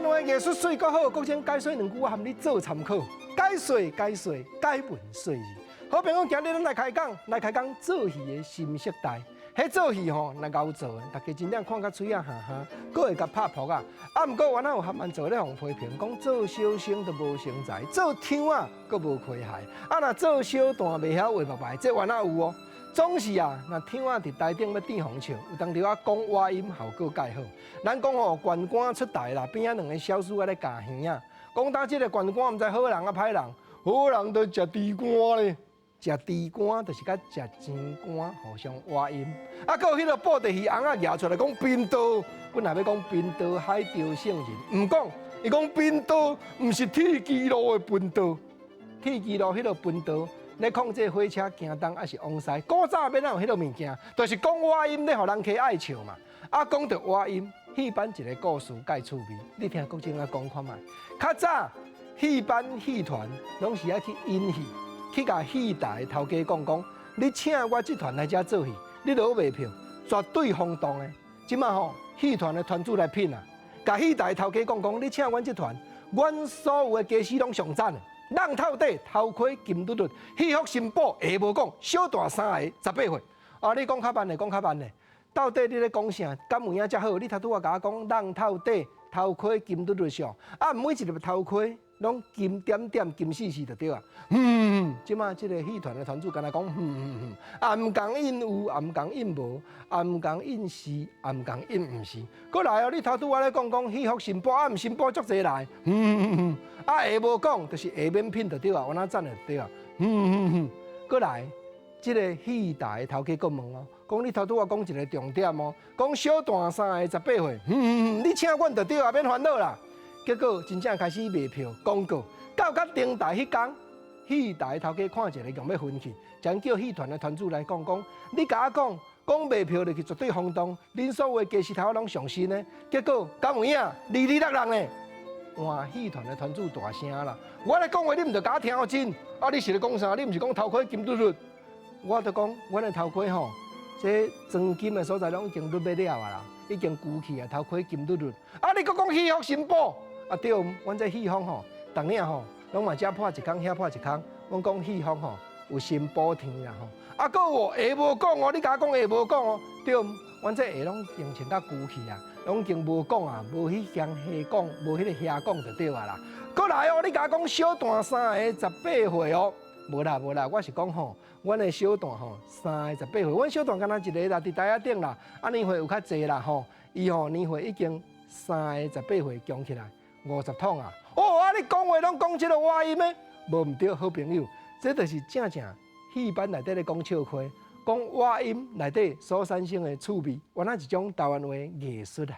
湾话艺术水够好，国情解说两句含你做参考。解说，解文说字。好朋友，今日咱来开讲做戏的新时代。迄做戏吼，若熬做的，大家真正看甲嘴啊哈哈，搁会甲拍扑啊。啊，毋过原来有合办做咧，互批评讲做小生都无成才，做厂啊搁无开害。啊，若做小段袂晓画白白，这原来有哦。总是啊，若厂啊伫台顶要点红树，有当时啊讲话音效果介好。咱讲吼，县官出台啦，边仔两个小师啊咧教耳啊，讲当即个县官毋知好人啊歹人，好人都食猪肝咧。食猪肝就是甲食钱肝互相话音，啊，搁有迄个布袋戏翁仔举出来讲冰刀，本来要讲冰刀海钓圣人，毋讲，伊讲冰刀毋是铁基路的冰刀，铁基路迄个冰刀咧控制火车行东还是往西，古早免哪有迄个物件，就是讲话音咧，互人客爱笑嘛。啊，讲到话音，戏班一个故事介趣味，你听国政啊讲看卖。较早戏班戏团拢是爱去演戏。去甲戏台头家讲，你请我这团来遮做戏，你落卖票，绝对轰动的。即马吼，戏团的团主来聘啊，甲戏台头家讲，你请阮这团，阮所有的家私拢上赞的，人头底头盔金嘟嘟，戏服新补下无讲，小大3个18岁。啊，你讲较慢嘞，到底你咧讲啥？敢有影遮好？你头拄仔甲我讲，人头底头盔金嘟嘟上，啊，每一个头盔。拢金点点、金细细就对啊。即马即个戏团的团主跟他讲，啊毋讲应有，啊毋讲应无，啊毋讲应是，啊毋讲应毋是。过来哦，你头拄仔咧讲戏服新补，啊毋新补足侪来，啊下无讲，就是下面品就对啊，我哪赞就对啊。过来，即个戏台头家讲问哦，讲你头拄仔讲一个重点哦，讲小段3个18岁，你请阮就对啊，免烦恼啦。结果真正开始卖票广告，到登台迄天，戏台头家看一个用要分去，将叫戏团的团主来讲，你甲我讲卖票入去绝对轰动，恁所有的家私头拢上新呢。结果敢有影，26人呢，换戏团的团主大声啦！我来讲话，你毋着甲我听好真，啊，你是咧讲啥？你毋是讲头盔金嘟嘟？我着讲，阮的头盔吼，这装金的所在拢已经入要了啊啦，已经旧去啊，头盔金嘟嘟。啊，你搁讲戏服新补？啊对，阮这戏风吼，逐年吼，拢嘛遮破一空，遐破一空。阮讲戏风吼，有新补天啦吼。啊，搁有下无讲哦，你甲我讲下无讲哦。对，阮这下拢已经穿甲旧去啊，拢已经无讲啊，无迄项下讲，无迄个遐讲就对啊啦。过来哦，你甲我讲小段3个18岁哦，无啦，我是讲吼，阮的小段吼3个18岁，阮小段敢若一个啦，伫台仔顶啦，啊年岁有较济啦吼，伊吼年岁已经3个18岁强起来。50桶啊！哦，啊，你讲话拢讲即个话音咩？无毋对，好朋友，这就是正戏班内底咧讲笑话，讲话音内底所产生的趣味，原来一种台湾话艺术啊。